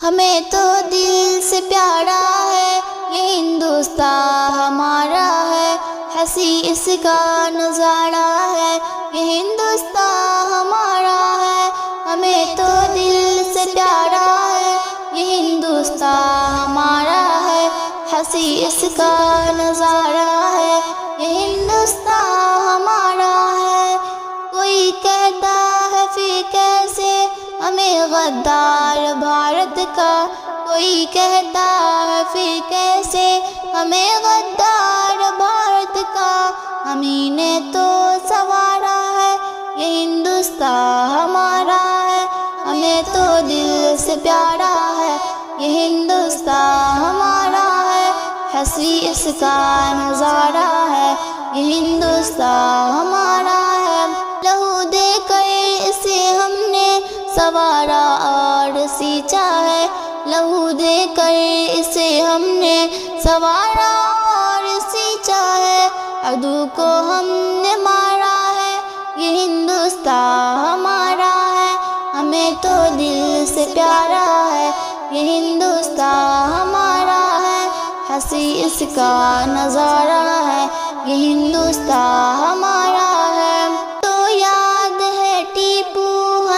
ہمیں تو دل سے پیارا ہے یہ ہندوستان ہمارا ہے، ہنسی اس کا نظارہ ہے یہ ہندوستان ہمارا ہے۔ ہمیں تو دل سے پیارا ہے یہ ہندوستان ہمارا ہے، ہنسی اس کا نظارہ ہے یہ ہندوستان ہمارا ہے۔ کوئی کہتا ہے پھر کیسے ہمیں غدار بھارت کا، کوئی کہتا ہے پھر کیسے ہمیں غدار بھارت کا، ہمیں نے تو سنوارا ہے یہ ہندوستان ہمارا ہے۔ ہمیں تو دل سے پیارا ہے یہ ہندوستان ہمارا ہے، ہنسی اس کا نظارہ ہے یہ ہندوستان ہمارا ہے۔ لہو دے کر اسے ہم نے سنوارا اور سینچا ہے، لہو دے کر اسے ہم نے سنوارا اور سینچا ہے۔ عدو کو ہم نے مارا ہے یہ ہندوستان ہمارا ہے۔ ہمیں تو دل سے پیارا ہے یہ ہندوستان ہمارا ہے، ہنسی اس کا نظارہ ہے یہ ہندوستان ہمارا ہے۔ تو یاد ہے ٹیپو،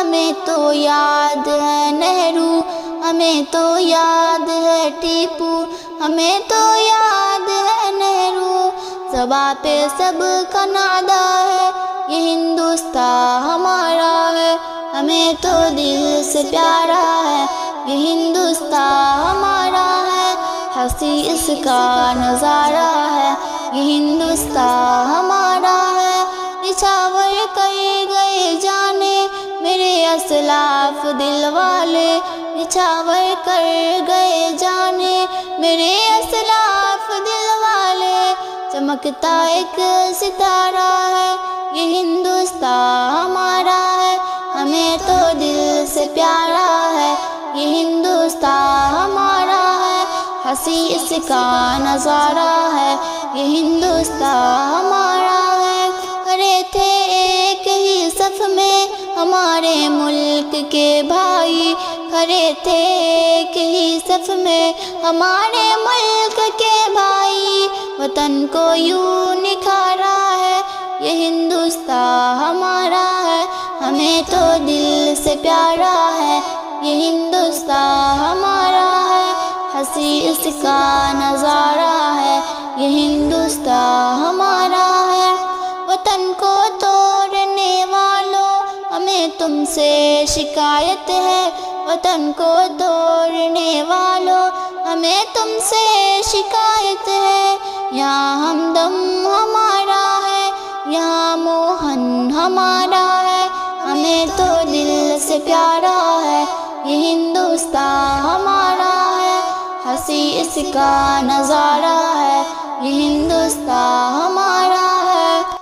ہمیں تو یاد ہے نہرو، ہمیں تو یاد ہے ٹیپو، ہمیں تو یاد ہے نہرو۔ زباں پہ سب کا نعرہ ہے یہ ہندوستان ہمارا ہے۔ ہمیں تو دل سے پیارا ہے یہ ہندوستان ہمارا ہے، ہنسی اس کا نظارہ ہے یہ ہندوستان ہمارا ہے۔ نچھاور کر گئے جانے میرے اسلاف دل والے، نچھاور کر گئے جانے میرے اسلاف دل والے۔ چمکتا ایک ستارہ ہے یہ ہندوستان ہمارا ہے۔ ہمیں تو دل سے پیارا ہے یہ ہندوستان ہمارا ہے، ہنسی اس کا نظارہ ہے یہ ہندوستان ہمارا ہے۔ کھڑے تھے ایک ہی صف میں ہمارے ملک کے بھائی، کھڑے تھے ایک ہی صف میں ہمارے ملک کے بھائی۔ وطن کو یوں نکھارا ہے یہ ہندوستان ہمارا ہے۔ ہمیں تو دل سے پیارا ہے یہ ہندوستان ہمارا ہے، ہنسی اس کا نظارہ ہے یہ ہندوستان ہمارا ہے۔ وطن کو توڑنے والوں ہمیں تم سے شکایت ہے، وطن کو توڑنے والوں ہمیں تم سے شکایت ہے۔ یہاں ہمدم ہمارا ہے، یہاں موہن ہمارا ہے۔ ہمیں تو دل سے پیارا ہے یہ ہندوستان ہمارا ہے، ہنسی اس کا نظارہ ہے یہ ہندوستان